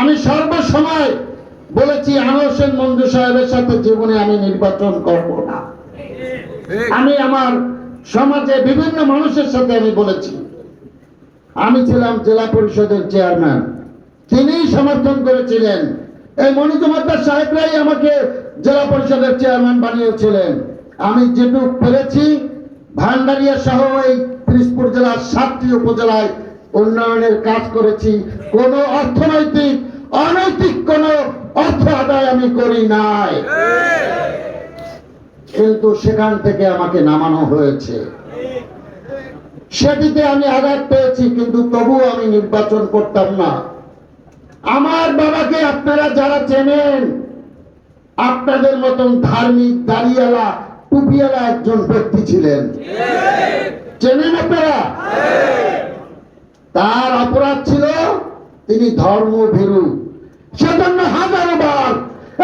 আমি সর্বসময় বলেছি আনোয়ার হোসেন মঞ্জু সাহেবের সাথে জীবনে আমি নির্বাচন করব না। আমি আমার সমাজে বিভিন্ন মানুষের সাথে আমি বলেছি। আমি ছিলাম জেলা পরিষদের চেয়ারম্যান, তিনিই সমর্থন করেছিলেন। এই মনিজুমদ্দার সাহেবরাই আমাকে জেলা পরিষদের চেয়ারম্যান বানিয়েছিলেন। আমি যেটুকু পেরেছি ভান্ডারিয়া সহ এই পিরোজপুর জেলার 7টি উপজেলায় উন্নয়নের কাজ করেছি। কোন অর্থনৈতিক অনৈতিক কোন অর্থ আদায় আমি করি নাই, কিন্তু সেখান থেকে আমাকে নামানো হয়েছে। সেটিতে আমি আঘাত পেয়েছি, কিন্তু তবুও আমি নির্বাচন করতাম না। আমার বাবাকে আপনারা যারা চেনেন, আপনাদের মতন ধার্মিক দাড়িওয়ালা টুপিওয়ালা একজন ব্যক্তি ছিলেন, চেনেন আপনারা? তার অপরাধ ছিল তিনি ধর্মভীরু। সেজন্য হাজারো বার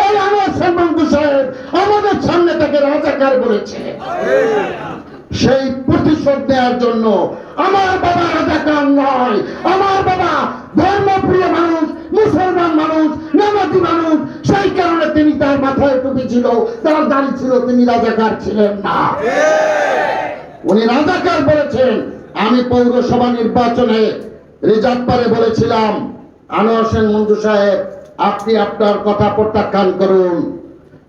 এই আনোয়ার হোসেন মঞ্জু সাহেব আমাদের সামনে তাকে রাজাকার বলেছে। সেই প্রতিশোধ নেওয়ার জন্য আমার বাবা রাজাকার নয়, আমার বাবা ধর্মপ্রিয় মানুষ, মুসলমান মানুষ, নামাজি মানুষ। সেই কারণে তিনি, তার মাথায় টুপি ছিল, তার দাড়ি ছিল, তিনি রাজাকার ছিলেন না। উনি রাজাকার বলেছেন। আমি পৌরসভা নির্বাচনে রিজার্ভ বলেছিলাম, আনোয়ার হোসেন মঞ্জু সাহেব আপনি আপনার কথা প্রত্যাখ্যান করুন।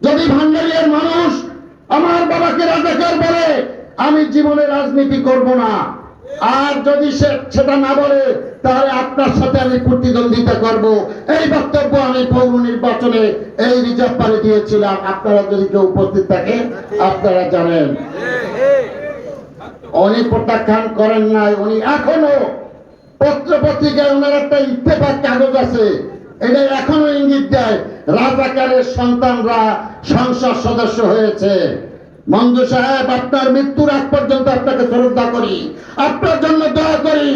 যদি ভান্ডারিয়ার মানুষ আমার বাবাকে রাজাকার বলে, আমি জীবনে রাজনীতি করব না। আর যদি সেটা না বলে, তাহলে আপনার সাথে আমি প্রতিদ্বন্দ্বিতা করব। এই বক্তব্য আমি পৌর নির্বাচনে এই রিজার্ভ দিয়েছিলাম। আপনারা যদি কেউ উপস্থিত থাকে আপনারা জানেন। উনি প্রত্যাখ্যান করেন নাই। উনি এখনো পত্র পত্রিকায় ওনার একটা ইত্তেফাক কাগজ আছে, এটা এখনো ইঙ্গিত দেয় রাজাকারের সন্তানরা সংসদ সদস্য হয়েছে। মঞ্জু সাহেব, আপনার মৃত্যুর আগ পর্যন্ত আপনাকে শ্রদ্ধা করি, আপনার জন্য দোয়া করি।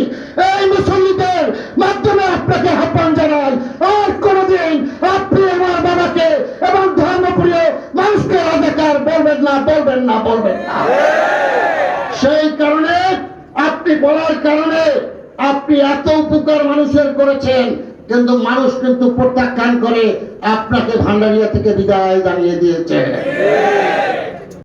এই মুসল্লিদের মাধ্যমে আপনাকে আহ্বান জানাই, আর কোনদিন আপনি আমার বাবাকে এবং ধর্মপ্রিয় মানুষকে রাজাকার বলবেন না, বলবেন না, বলবেন না। সেই কারণে আপনি বলার কারণে আপনি এত উপকার মানুষের করেছেন, কিন্তু মানুষ কিন্তু প্রত্যাখ্যান করে আপনাকে ভান্ডারিয়া থেকে বিদায় জানিয়ে দিয়েছে।